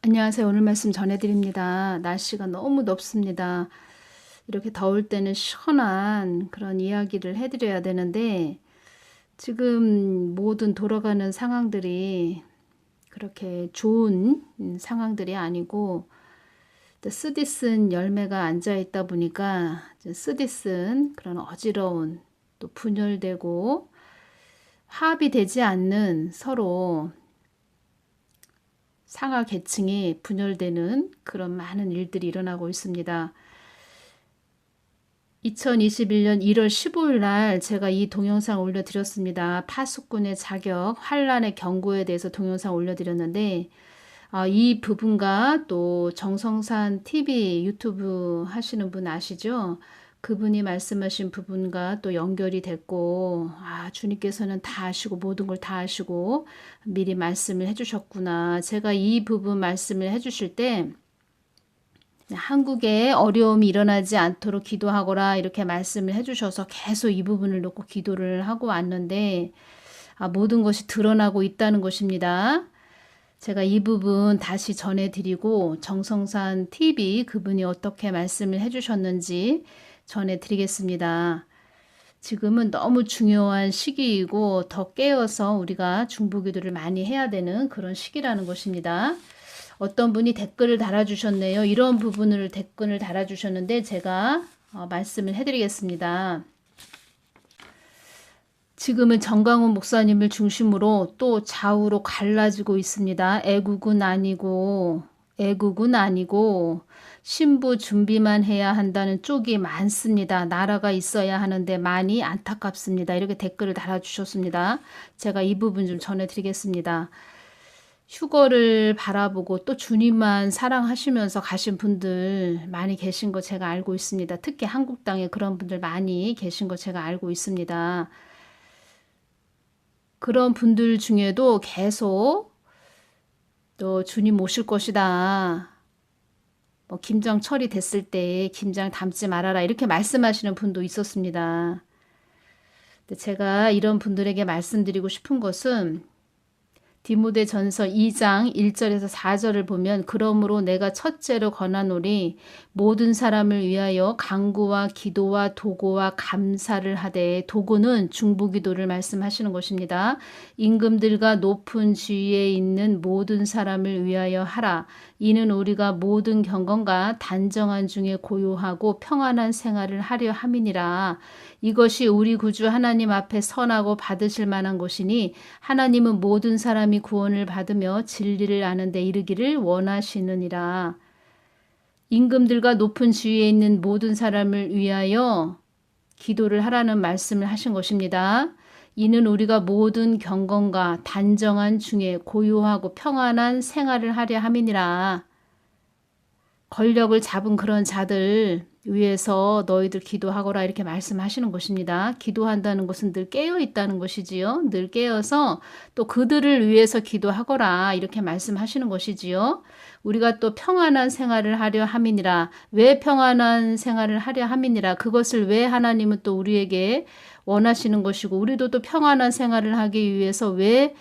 안녕하세요. 오늘 말씀 전해드립니다. 날씨가 너무 덥습니다. 이렇게 더울 때는 시원한 그런 이야기를 해드려야 되는데 지금 모든 돌아가는 상황들이 그렇게 좋은 상황들이 아니고 쓰디쓴 열매가 앉아 있다 보니까 쓰디쓴 그런 어지러운 또 분열되고 화합이 되지 않는 서로 상하 계층이 분열되는 그런 많은 일들이 일어나고 있습니다. 2021년 1월 15일 날 제가 이 동영상 올려드렸습니다. 파수꾼의 자격, 환란의 경고에 대해서 동영상 올려드렸는데 이 부분과 또 정성산 TV 유튜브 하시는 분 아시죠? 그분이 말씀하신 부분과 또 연결이 됐고 주님께서는 다 아시고 모든 걸 다 아시고 미리 말씀을 해주셨구나. 제가 이 부분 말씀을 해주실 때 한국에 어려움이 일어나지 않도록 기도하거라 이렇게 말씀을 해주셔서 계속 이 부분을 놓고 기도를 하고 왔는데 모든 것이 드러나고 있다는 것입니다. 제가 이 부분 다시 전해드리고 정성산 TV 그분이 어떻게 말씀을 해주셨는지 전해드리겠습니다. 지금은 너무 중요한 시기이고 더 깨어서 우리가 중보기도를 많이 해야 되는 그런 시기라는 것입니다. 어떤 분이 댓글을 달아주셨네요. 이런 부분을 댓글을 달아주셨는데 제가 말씀을 해드리겠습니다. 지금은 정강훈 목사님을 중심으로 또 좌우로 갈라지고 있습니다. 애국은 아니고 신부 준비만 해야 한다는 쪽이 많습니다. 나라가 있어야 하는데 많이 안타깝습니다. 이렇게 댓글을 달아주셨습니다. 제가 이 부분 좀 전해드리겠습니다. 휴거를 바라보고 또 주님만 사랑하시면서 가신 분들 많이 계신 거 제가 알고 있습니다. 특히 한국 땅에 그런 분들 많이 계신 거 제가 알고 있습니다. 그런 분들 중에도 계속 또 주님 오실 것이다. 김장 처리됐을 때 김장 담지 말아라 이렇게 말씀하시는 분도 있었습니다. 근데 제가 이런 분들에게 말씀드리고 싶은 것은 디모데전서 2장 1절에서 4절을 보면 그러므로 내가 첫째로 권하노니 모든 사람을 위하여 간구와 기도와 도고와 감사를 하되 도고는 중보기도를 말씀하시는 것입니다. 임금들과 높은 지위에 있는 모든 사람을 위하여 하라. 이는 우리가 모든 경건과 단정한 중에 고요하고 평안한 생활을 하려 함이니라. 이것이 우리 구주 하나님 앞에 선하고 받으실 만한 것이니 하나님은 모든 사람이 구원을 받으며 진리를 아는 데 이르기를 원하시느니라. 임금들과 높은 지위에 있는 모든 사람을 위하여 기도를 하라는 말씀을 하신 것입니다. 이는 우리가 모든 경건과 단정한 중에 고요하고 평안한 생활을 하려 함이니라. 권력을 잡은 그런 자들 위해서 너희들 기도하거라 이렇게 말씀하시는 것입니다. 기도한다는 것은 늘 깨어 있다는 것이지요. 늘 깨어서 또 그들을 위해서 기도하거라 이렇게 말씀하시는 것이지요. 우리가 또 평안한 생활을 하려 함이니라. 왜 평안한 생활을 하려 함이니라. 그것을 왜 하나님은 또 우리에게 원하시는 것이고 우리도 또 평안한 생활을 하기 위해서 왜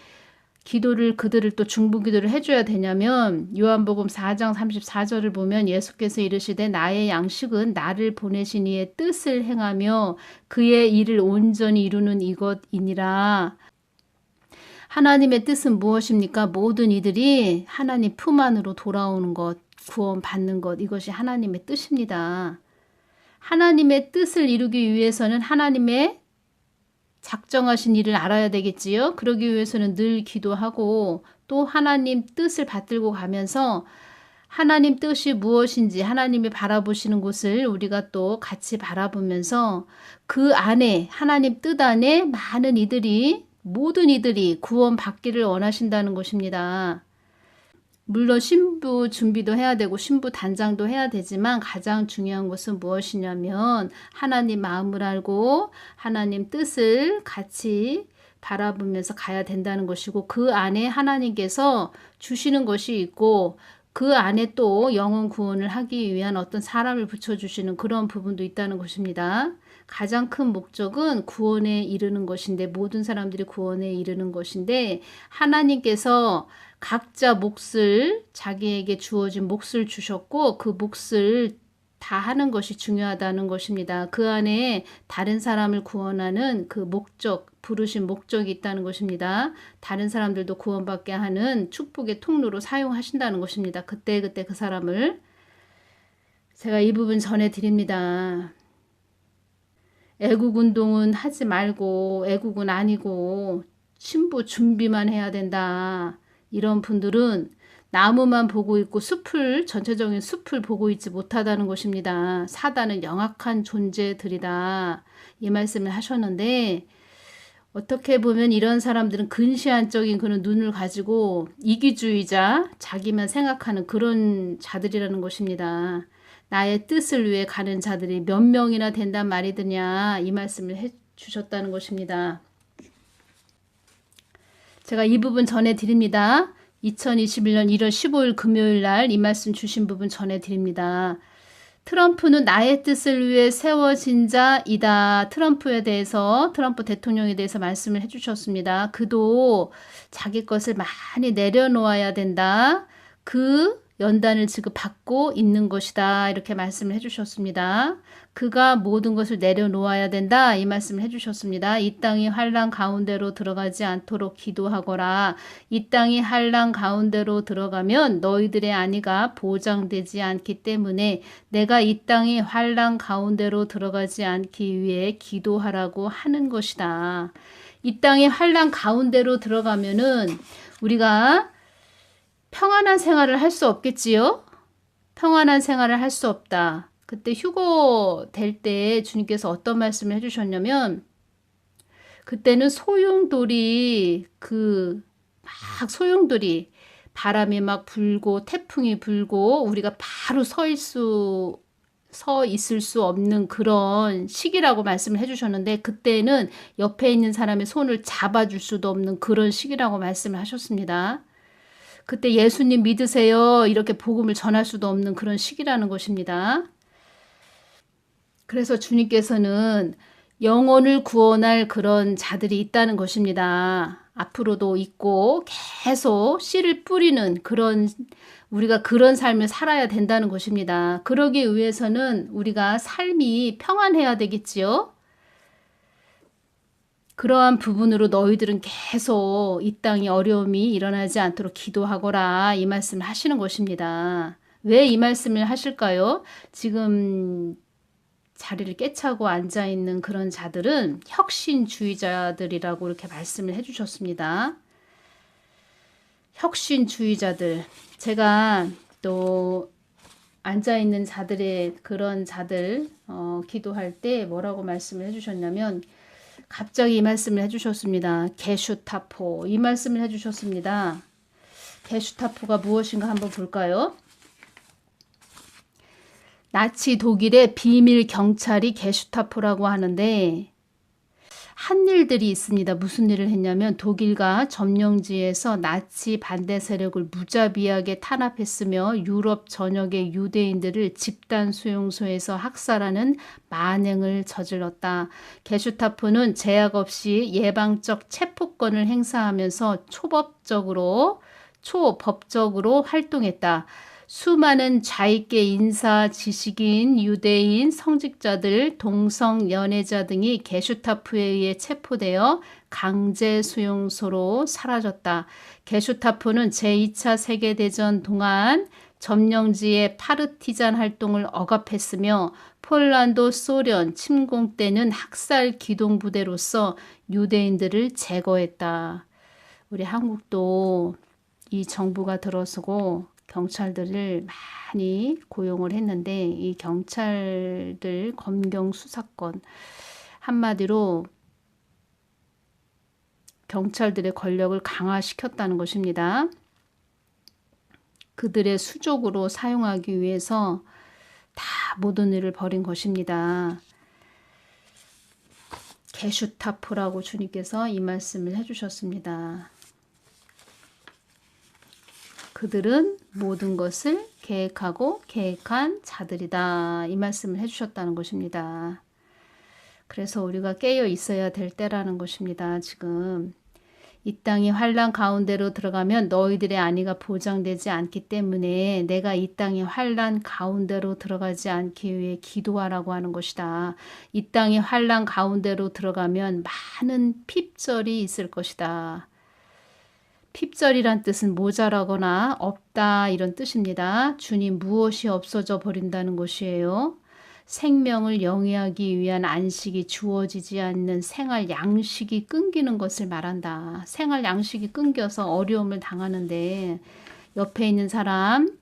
그들을 또 중보기도를 해줘야 되냐면 요한복음 4장 34절을 보면 예수께서 이르시되 나의 양식은 나를 보내신 이의 뜻을 행하며 그의 일을 온전히 이루는 이것이니라. 하나님의 뜻은 무엇입니까? 모든 이들이 하나님 품 안으로 돌아오는 것, 구원받는 것, 이것이 하나님의 뜻입니다. 하나님의 뜻을 이루기 위해서는 하나님의 작정하신 일을 알아야 되겠지요. 그러기 위해서는 늘 기도하고 또 하나님 뜻을 받들고 가면서 하나님 뜻이 무엇인지 하나님이 바라보시는 곳을 우리가 또 같이 바라보면서 그 안에 하나님 뜻 안에 모든 이들이 구원받기를 원하신다는 것입니다. 물론 신부 준비도 해야 되고 신부 단장도 해야 되지만 가장 중요한 것은 무엇이냐면 하나님 마음을 알고 하나님 뜻을 같이 바라보면서 가야 된다는 것이고 그 안에 하나님께서 주시는 것이 있고 그 안에 또 영혼 구원을 하기 위한 어떤 사람을 붙여주시는 그런 부분도 있다는 것입니다. 가장 큰 목적은 구원에 이르는 것인데 모든 사람들이 구원에 이르는 것인데 하나님께서 각자 몫을 자기에게 주어진 몫을 주셨고 그 몫을 다 하는 것이 중요하다는 것입니다. 그 안에 다른 사람을 구원하는 그 목적, 부르신 목적이 있다는 것입니다. 다른 사람들도 구원받게 하는 축복의 통로로 사용하신다는 것입니다. 그때그때 그 사람을. 제가 이 부분 전해드립니다. 애국 운동은 하지 말고 애국은 아니고 신부 준비만 해야 된다. 이런 분들은 나무만 보고 있고 숲을, 전체적인 숲을 보고 있지 못하다는 것입니다. 사단은 영악한 존재들이다. 이 말씀을 하셨는데 어떻게 보면 이런 사람들은 근시안적인 그런 눈을 가지고 이기주의자, 자기만 생각하는 그런 자들이라는 것입니다. 나의 뜻을 위해 가는 자들이 몇 명이나 된단 말이더냐 이 말씀을 해 주셨다는 것입니다. 제가 이 부분 전해드립니다. 2021년 1월 15일 금요일 날 이 말씀 주신 부분 전해드립니다. 트럼프는 나의 뜻을 위해 세워진 자이다. 트럼프에 대해서, 트럼프 대통령에 대해서 말씀을 해주셨습니다. 그도 자기 것을 많이 내려놓아야 된다. 그 연단을 지금 받고 있는 것이다. 이렇게 말씀을 해주셨습니다. 그가 모든 것을 내려놓아야 된다. 이 말씀을 해주셨습니다. 이 땅이 환난 가운데로 들어가지 않도록 기도하거라. 이 땅이 환난 가운데로 들어가면 너희들의 안위가 보장되지 않기 때문에 내가 이 땅이 환난 가운데로 들어가지 않기 위해 기도하라고 하는 것이다. 이 땅이 환난 가운데로 들어가면은 우리가 평안한 생활을 할 수 없겠지요? 평안한 생활을 할 수 없다. 그때 휴거 될 때 주님께서 어떤 말씀을 해주셨냐면 그때는 소용돌이 소용돌이 바람이 막 불고 태풍이 불고 우리가 바로 서 있을 수 없는 그런 시기라고 말씀을 해주셨는데 그때는 옆에 있는 사람의 손을 잡아줄 수도 없는 그런 시기라고 말씀을 하셨습니다. 그때 예수님 믿으세요 이렇게 복음을 전할 수도 없는 그런 시기라는 것입니다. 그래서 주님께서는 영혼을 구원할 그런 자들이 있다는 것입니다. 앞으로도 있고 계속 씨를 뿌리는 그런 우리가 그런 삶을 살아야 된다는 것입니다. 그러기 위해서는 우리가 삶이 평안해야 되겠지요. 그러한 부분으로 너희들은 계속 이 땅에 어려움이 일어나지 않도록 기도하거라 이 말씀을 하시는 것입니다. 왜 이 말씀을 하실까요? 지금 자리를 깨차고 앉아있는 그런 자들은 혁신주의자들이라고 이렇게 말씀을 해주셨습니다. 혁신주의자들. 제가 또 앉아있는 자들의 그런 자들 기도할 때 뭐라고 말씀을 해주셨냐면 갑자기 이 말씀을 해주셨습니다. 게슈타포 이 말씀을 해주셨습니다. 게슈타포가 무엇인가 한번 볼까요? 나치 독일의 비밀 경찰이 게슈타포라고 하는데 한 일들이 있습니다. 무슨 일을 했냐면 독일과 점령지에서 나치 반대 세력을 무자비하게 탄압했으며 유럽 전역의 유대인들을 집단 수용소에서 학살하는 만행을 저질렀다. 게슈타포는 제약 없이 예방적 체포권을 행사하면서 초법적으로 활동했다. 수많은 좌익계 인사, 지식인, 유대인, 성직자들, 동성 연애자 등이 게슈타포에 의해 체포되어 강제 수용소로 사라졌다. 게슈타포는 제2차 세계대전 동안 점령지의 파르티잔 활동을 억압했으며 폴란드 소련 침공 때는 학살 기동부대로서 유대인들을 제거했다. 우리 한국도 이 정부가 들어서고 경찰들을 많이 고용을 했는데 이 경찰들 검경 수사권 한마디로 경찰들의 권력을 강화시켰다는 것입니다. 그들의 수족으로 사용하기 위해서 다 모든 일을 벌인 것입니다. 게슈타포라고 주님께서 이 말씀을 해주셨습니다. 그들은 모든 것을 계획하고 계획한 자들이다. 이 말씀을 해주셨다는 것입니다. 그래서 우리가 깨어 있어야 될 때라는 것입니다. 지금 이 땅이 환난 가운데로 들어가면 너희들의 안위가 보장되지 않기 때문에 내가 이 땅이 환난 가운데로 들어가지 않기 위해 기도하라고 하는 것이다. 이 땅이 환난 가운데로 들어가면 많은 핍절이 있을 것이다. 핍절이란 뜻은 모자라거나 없다 이런 뜻입니다. 주님 무엇이 없어져 버린다는 것이에요. 생명을 영위하기 위한 안식이 주어지지 않는 생활 양식이 끊기는 것을 말한다. 생활 양식이 끊겨서 어려움을 당하는데 옆에 있는 사람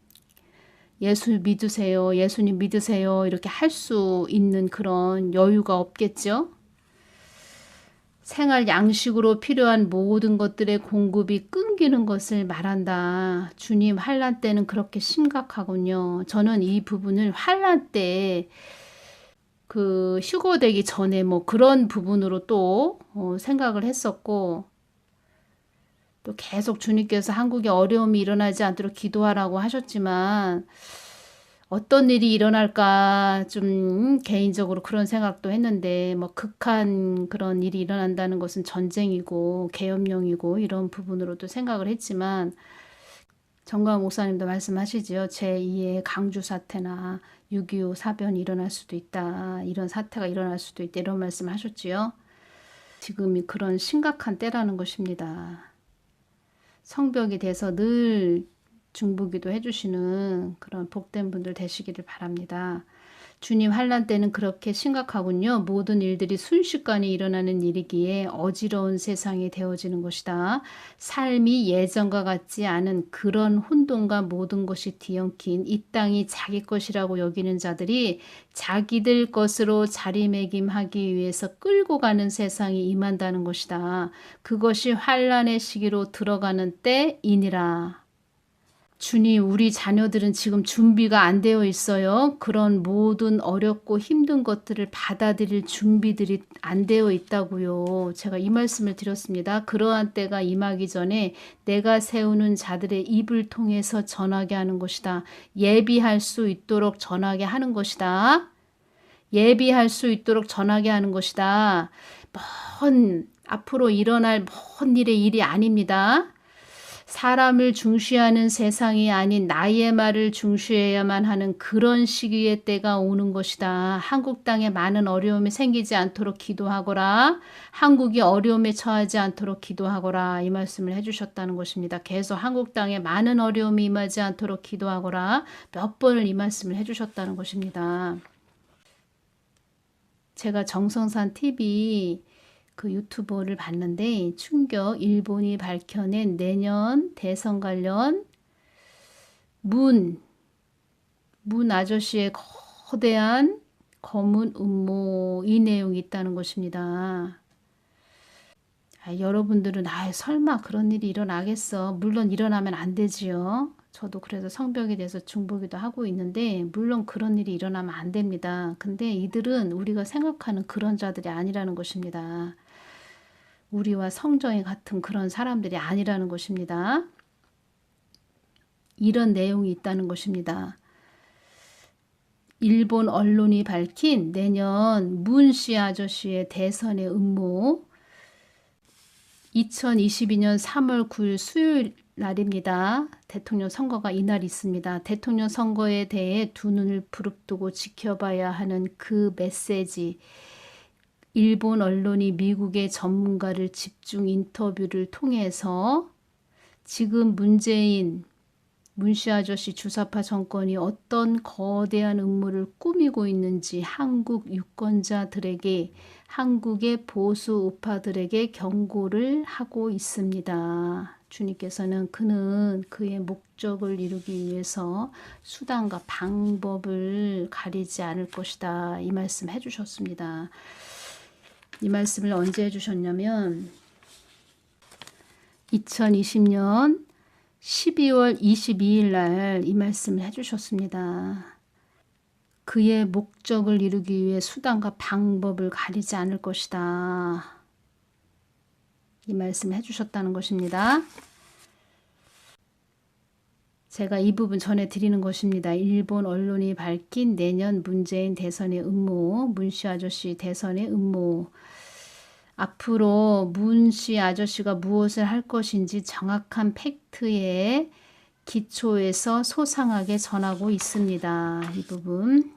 예수 믿으세요. 예수님 믿으세요. 이렇게 할 수 있는 그런 여유가 없겠죠. 생활 양식으로 필요한 모든 것들의 공급이 끊기는 것을 말한다. 주님 환난 때는 그렇게 심각하군요. 저는 이 부분을 환난 때 그 휴거되기 전에 뭐 그런 부분으로 또 생각을 했었고 또 계속 주님께서 한국에 어려움이 일어나지 않도록 기도하라고 하셨지만 어떤 일이 일어날까 좀 개인적으로 그런 생각도 했는데 뭐 극한 그런 일이 일어난다는 것은 전쟁이고 계엄령이고 이런 부분으로도 생각을 했지만 정광 목사님도 말씀하시지요. 제2의 강주 사태나 6.25 사변이 일어날 수도 있다. 이런 사태가 일어날 수도 있다. 이런 말씀을 하셨지요. 지금이 그런 심각한 때라는 것입니다. 성벽이 돼서 늘 중보기도 해주시는 그런 복된 분들 되시기를 바랍니다. 주님 환난 때는 그렇게 심각하군요. 모든 일들이 순식간에 일어나는 일이기에 어지러운 세상이 되어지는 것이다. 삶이 예전과 같지 않은 그런 혼돈과 모든 것이 뒤엉킨 이 땅이 자기 것이라고 여기는 자들이 자기들 것으로 자리매김하기 위해서 끌고 가는 세상이 임한다는 것이다. 그것이 환난의 시기로 들어가는 때이니라. 주님, 우리 자녀들은 지금 준비가 안 되어 있어요. 그런 모든 어렵고 힘든 것들을 받아들일 준비들이 안 되어 있다고요. 제가 이 말씀을 드렸습니다. 그러한 때가 임하기 전에 내가 세우는 자들의 입을 통해서 전하게 하는 것이다. 예비할 수 있도록 전하게 하는 것이다. 예비할 수 있도록 전하게 하는 것이다. 앞으로 일어날 먼 일의 일이 아닙니다. 사람을 중시하는 세상이 아닌 나의 말을 중시해야만 하는 그런 시기의 때가 오는 것이다. 한국 땅에 많은 어려움이 생기지 않도록 기도하거라. 한국이 어려움에 처하지 않도록 기도하거라. 이 말씀을 해주셨다는 것입니다. 계속 한국 땅에 많은 어려움이 임하지 않도록 기도하거라. 몇 번을 이 말씀을 해주셨다는 것입니다. 제가 정성산 TV 그 유튜버를 봤는데 충격 일본이 밝혀낸 내년 대선 관련 문 아저씨의 거대한 검은 음모 이 내용이 있다는 것입니다. 여러분들은 설마 그런 일이 일어나겠어. 물론 일어나면 안 되지요. 저도 그래서 성벽에 대해서 중보기도 하고 있는데 물론 그런 일이 일어나면 안 됩니다. 근데 이들은 우리가 생각하는 그런 자들이 아니라는 것입니다. 우리와 성정이 같은 그런 사람들이 아니라는 것입니다. 이런 내용이 있다는 것입니다. 일본 언론이 밝힌 내년 문씨 아저씨의 대선의 음모 2022년 3월 9일 수요일 날입니다. 대통령 선거가 이날 있습니다. 대통령 선거에 대해 두 눈을 부릅뜨고 지켜봐야 하는 그 메시지 일본 언론이 미국의 전문가를 집중 인터뷰를 통해서 지금 문씨 아저씨 주사파 정권이 어떤 거대한 음모를 꾸미고 있는지 한국 유권자들에게 한국의 보수 우파들에게 경고를 하고 있습니다. 주님께서는 그는 그의 목적을 이루기 위해서 수단과 방법을 가리지 않을 것이다. 이 말씀 해주셨습니다. 이 말씀을 언제 해주셨냐면 2020년 12월 22일 날 이 말씀을 해주셨습니다. 그의 목적을 이루기 위해 수단과 방법을 가리지 않을 것이다. 이 말씀을 해주셨다는 것입니다. 제가 이 부분 전해드리는 것입니다. 일본 언론이 밝힌 내년 문재인 대선의 음모, 문씨 아저씨 대선의 음모. 앞으로 문씨 아저씨가 무엇을 할 것인지 정확한 팩트에 기초에서 소상하게 전하고 있습니다. 이 부분.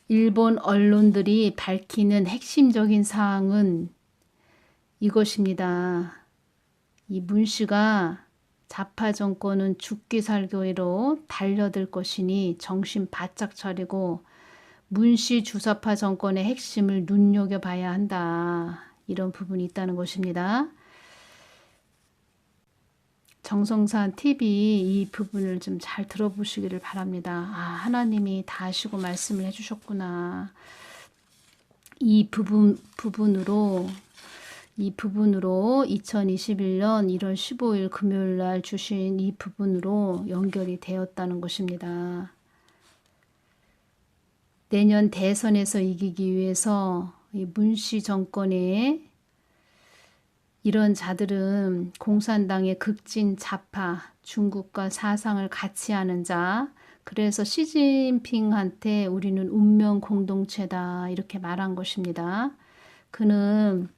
일본 언론들이 밝히는 핵심적인 사항은 이것입니다. 이 문씨가 자파 정권은 죽기 살기로 달려들 것이니 정신 바짝 차리고 문씨 주사파 정권의 핵심을 눈여겨봐야 한다. 이런 부분이 있다는 것입니다. 정성산 TV 이 부분을 좀 잘 들어보시기를 바랍니다. 하나님이 다 아시고 말씀을 해주셨구나. 이 부분으로 2021년 1월 15일 금요일 날 주신 이 부분으로 연결이 되었다는 것입니다. 내년 대선에서 이기기 위해서 이 문씨 정권의 이런 자들은 공산당의 극진 좌파, 중국과 사상을 같이 하는 자, 그래서 시진핑한테 우리는 운명 공동체다 이렇게 말한 것입니다. 그는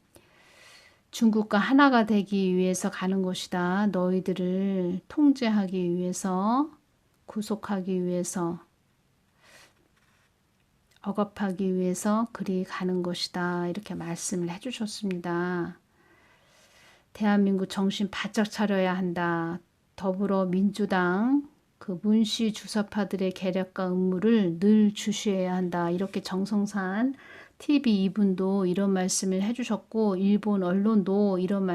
중국과 하나가 되기 위해서 가는 것이다. 너희들을 통제하기 위해서, 구속하기 위해서, 억압하기 위해서 그리 가는 것이다. 이렇게 말씀을 해주셨습니다. 대한민국 정신 바짝 차려야 한다. 더불어민주당 그 문씨 주사파들의 계략과 음모를 늘 주시해야 한다. 이렇게 정성산 TV 이분도 이런 말씀을 해주셨고 일본 언론도 이런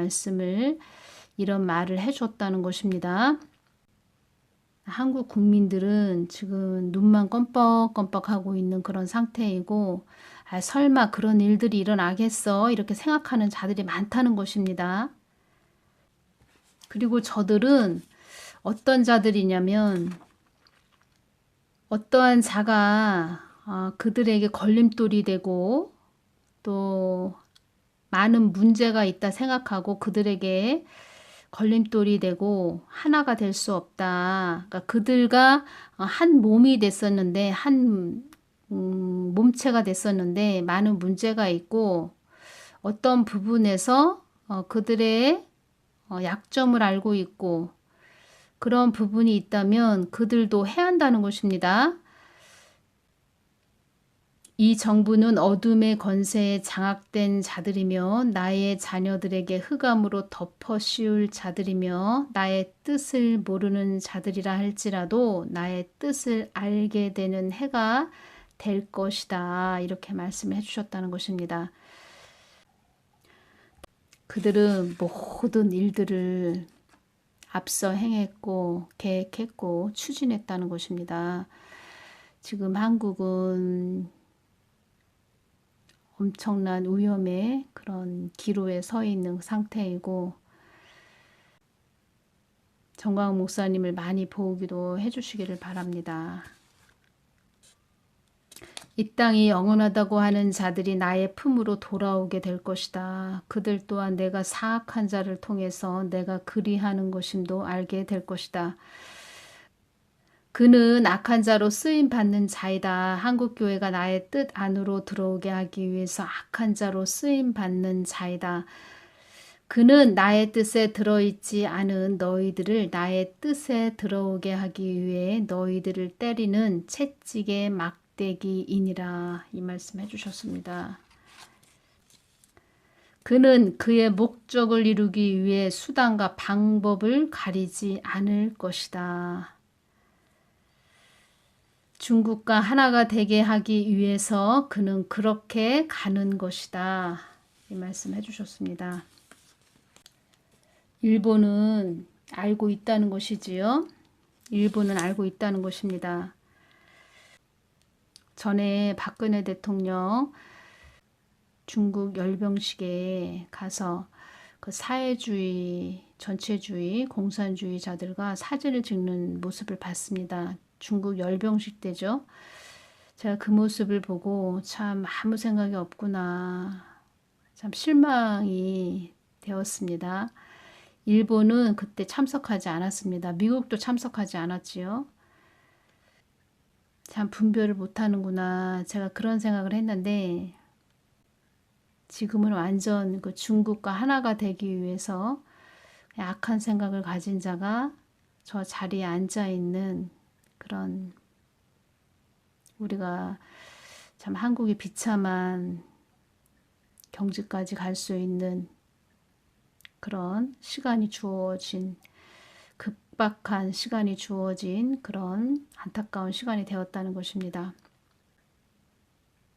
말을 해줬다는 것입니다. 한국 국민들은 지금 눈만 껌뻑껌뻑하고 있는 그런 상태이고 설마 그런 일들이 일어나겠어 이렇게 생각하는 자들이 많다는 것입니다. 그리고 저들은 어떤 자들이냐면 어떠한 자가 그들에게 걸림돌이 되고 또 많은 문제가 있다 생각하고 그들에게 걸림돌이 되고 하나가 될 수 없다. 그러니까 그들과 한 몸이 됐었는데 한 몸체가 됐었는데 많은 문제가 있고 어떤 부분에서 그들의 약점을 알고 있고 그런 부분이 있다면 그들도 해야 한다는 것입니다. 이 정부는 어둠의 권세에 장악된 자들이며 나의 자녀들에게 흑암으로 덮어 씌울 자들이며 나의 뜻을 모르는 자들이라 할지라도 나의 뜻을 알게 되는 해가 될 것이다. 이렇게 말씀을 해주셨다는 것입니다. 그들은 모든 일들을 앞서 행했고 계획했고 추진했다는 것입니다. 지금 한국은 엄청난 위험의 그런 기로에 서 있는 상태이고 정광훈 목사님을 많이 보기도 해주시기를 바랍니다. 이 땅이 영원하다고 하는 자들이 나의 품으로 돌아오게 될 것이다. 그들 또한 내가 사악한 자를 통해서 내가 그리하는 것임도 알게 될 것이다. 그는 악한 자로 쓰임받는 자이다. 한국교회가 나의 뜻 안으로 들어오게 하기 위해서 악한 자로 쓰임받는 자이다. 그는 나의 뜻에 들어있지 않은 너희들을 나의 뜻에 들어오게 하기 위해 너희들을 때리는 채찍의 막대기이니라. 이 말씀 해주셨습니다. 그는 그의 목적을 이루기 위해 수단과 방법을 가리지 않을 것이다. 중국과 하나가 되게 하기 위해서 그는 그렇게 가는 것이다. 이 말씀 해주셨습니다. 일본은 알고 있다는 것이지요. 일본은 알고 있다는 것입니다. 전에 박근혜 대통령 중국 열병식에 가서 그 사회주의, 전체주의, 공산주의자들과 사진을 찍는 모습을 봤습니다. 중국 열병식 때죠. 제가 그 모습을 보고 참 아무 생각이 없구나. 참 실망이 되었습니다. 일본은 그때 참석하지 않았습니다. 미국도 참석하지 않았지요. 참 분별을 못하는구나. 제가 그런 생각을 했는데 지금은 완전 그 중국과 하나가 되기 위해서 악한 생각을 가진 자가 저 자리에 앉아 있는 그런, 우리가 참 한국이 비참한 경지까지 갈 수 있는 그런 시간이 주어진, 급박한 시간이 주어진 그런 안타까운 시간이 되었다는 것입니다.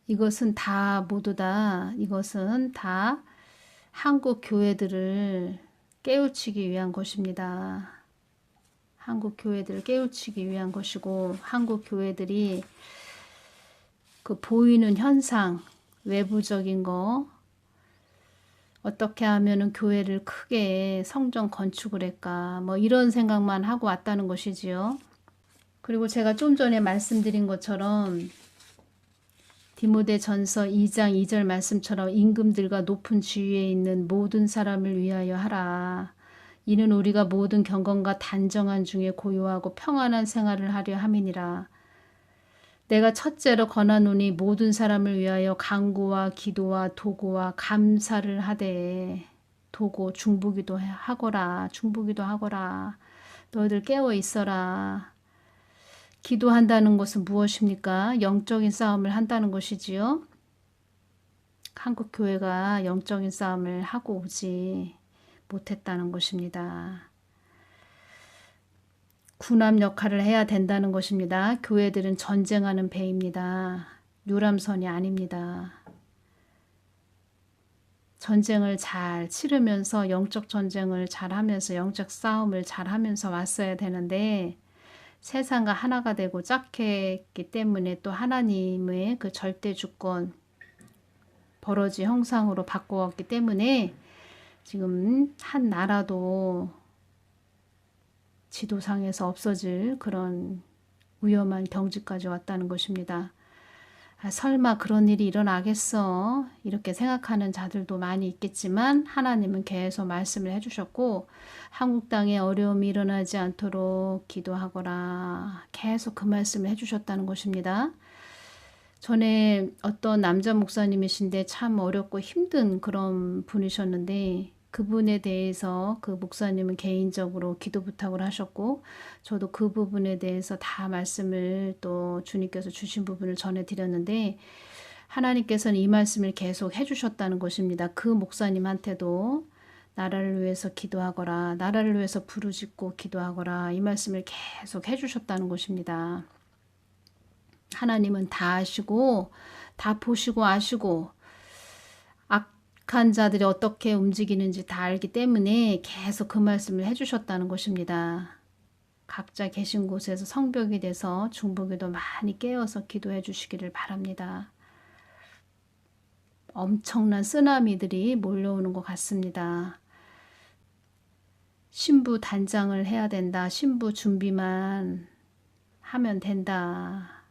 이것은 다 모두 다, 이것은 다 한국 교회들을 깨우치기 위한 것입니다. 한국 교회들을 깨우치기 위한 것이고, 한국 교회들이 그 보이는 현상, 외부적인 거, 어떻게 하면은 교회를 크게 성전 건축을 할까, 뭐 이런 생각만 하고 왔다는 것이지요. 그리고 제가 좀 전에 말씀드린 것처럼 디모데전서 2장 2절 말씀처럼 임금들과 높은 지위에 있는 모든 사람을 위하여 하라. 이는 우리가 모든 경건과 단정한 중에 고요하고 평안한 생활을 하려 함이니라. 내가 첫째로 권하노니 모든 사람을 위하여 간구와 기도와 도구와 감사를 하되, 도구 중보기도 하거라. 중보기도 하거라. 너희들 깨어 있어라. 기도한다는 것은 무엇입니까? 영적인 싸움을 한다는 것이지요. 한국 교회가 영적인 싸움을 하고 오지 못했다는 것입니다. 군함 역할을 해야 된다는 것입니다. 교회들은 전쟁하는 배입니다. 유람선이 아닙니다. 전쟁을 잘 치르면서, 영적 전쟁을 잘 하면서, 영적 싸움을 잘 하면서 왔어야 되는데, 세상과 하나가 되고 짝했기 때문에 또 하나님의 그 절대 주권, 버러지 형상으로 바꿔왔기 때문에 지금 한 나라도 지도상에서 없어질 그런 위험한 경지까지 왔다는 것입니다. 설마 그런 일이 일어나겠어? 이렇게 생각하는 자들도 많이 있겠지만 하나님은 계속 말씀을 해주셨고, 한국 땅에 어려움이 일어나지 않도록 기도하거라. 계속 그 말씀을 해주셨다는 것입니다. 전에 어떤 남자 목사님이신데 참 어렵고 힘든 그런 분이셨는데, 그분에 대해서 그 목사님은 개인적으로 기도 부탁을 하셨고, 저도 그 부분에 대해서 다 말씀을 또 주님께서 주신 부분을 전해드렸는데, 하나님께서는 이 말씀을 계속 해주셨다는 것입니다. 그 목사님한테도 나라를 위해서 기도하거라, 나라를 위해서 부르짖고 기도하거라, 이 말씀을 계속 해주셨다는 것입니다. 하나님은 다 아시고, 다 보시고 아시고, 악한 자들이 어떻게 움직이는지 다 알기 때문에 계속 그 말씀을 해주셨다는 것입니다. 각자 계신 곳에서 성벽이 돼서 중보기도 많이 깨어서 기도해 주시기를 바랍니다. 엄청난 쓰나미들이 몰려오는 것 같습니다. 신부 단장을 해야 된다. 신부 준비만 하면 된다.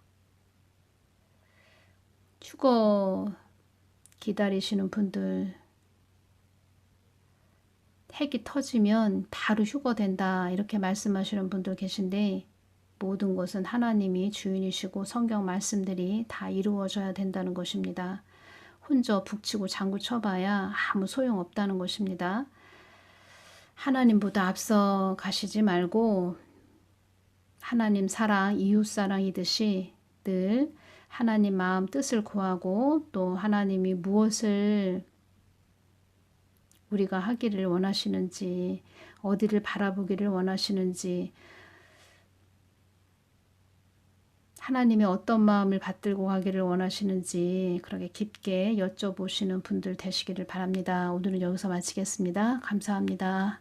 휴거 기다리시는 분들, 핵이 터지면 바로 휴거된다 이렇게 말씀하시는 분들 계신데, 모든 것은 하나님이 주인이시고 성경 말씀들이 다 이루어져야 된다는 것입니다. 혼자 북치고 장구 쳐봐야 아무 소용없다는 것입니다. 하나님보다 앞서 가시지 말고 하나님 사랑, 이웃 사랑이듯이 늘 하나님 마음 뜻을 구하고, 또 하나님이 무엇을 우리가 하기를 원하시는지, 어디를 바라보기를 원하시는지, 하나님의 어떤 마음을 받들고 가기를 원하시는지 그렇게 깊게 여쭤보시는 분들 되시기를 바랍니다. 오늘은 여기서 마치겠습니다. 감사합니다.